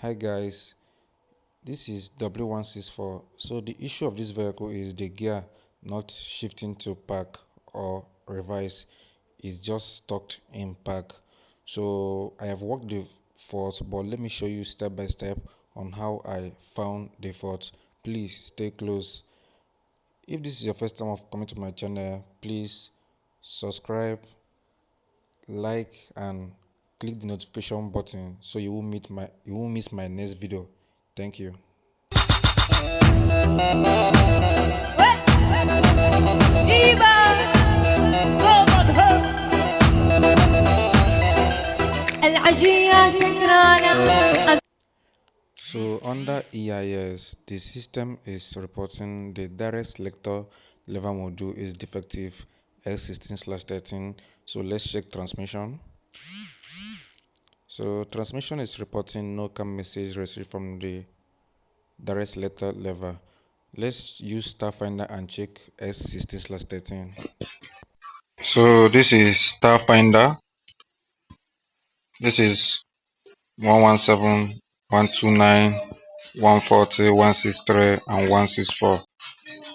Hi guys, this is W164. So the issue of this vehicle is the gear not shifting to park or reverse, is just stuck in park. So I have worked the fault, but let me show you step by step on how I found the fault. Please stay close. If this is your first time of coming to my channel, please subscribe, like and click the notification button so you won't miss my next video. Thank you. So under EIS, the system is reporting the direct selector lever module is defective S16/13. So let's check transmission. So transmission is reporting no CAM message received from the direct selector lever. Let's use Starfinder and check S16/13. So this is Starfinder. This is 117, 129, 140, 163, and 164.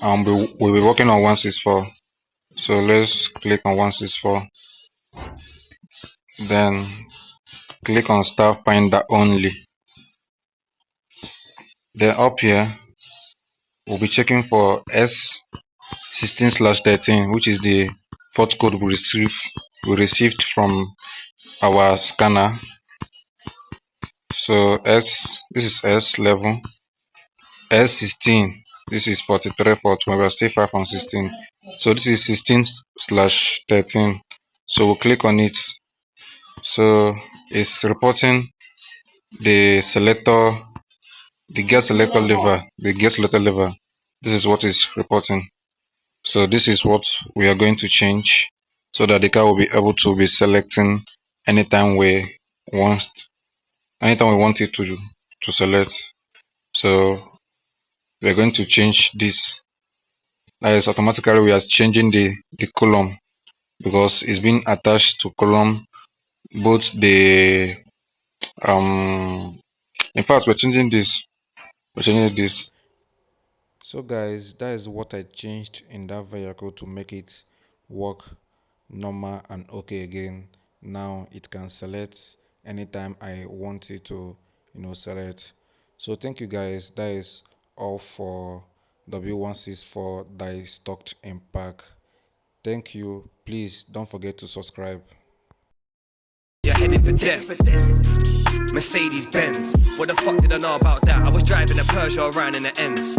And we'll be working on 164. So let's click on 164. Then click on Starfinder only. Then up here, we'll be checking for S16/13, which is the fault code we received from our scanner. So this is S11, S16, this is 43, 41. We are still 5 on 16. So this is 16/13. So we'll click on it. So it's reporting the selector, the gear selector lever, This is what is reporting. So this is what we are going to change so that the car will be able to be selecting anytime we want it to select. So we are going to change this. That is, automatically we are changing the column because it's been attached to column both the in fact we're changing this. So guys, that is what I changed in that vehicle to make it work normal and okay again. Now it can select anytime I want it to select. So thank you guys. That is all for W164 that is stocked in pack. Thank you. Please don't forget to subscribe. You're headed for death. Mercedes-Benz. What the fuck did I know about that? I was driving a Peugeot around in the ends.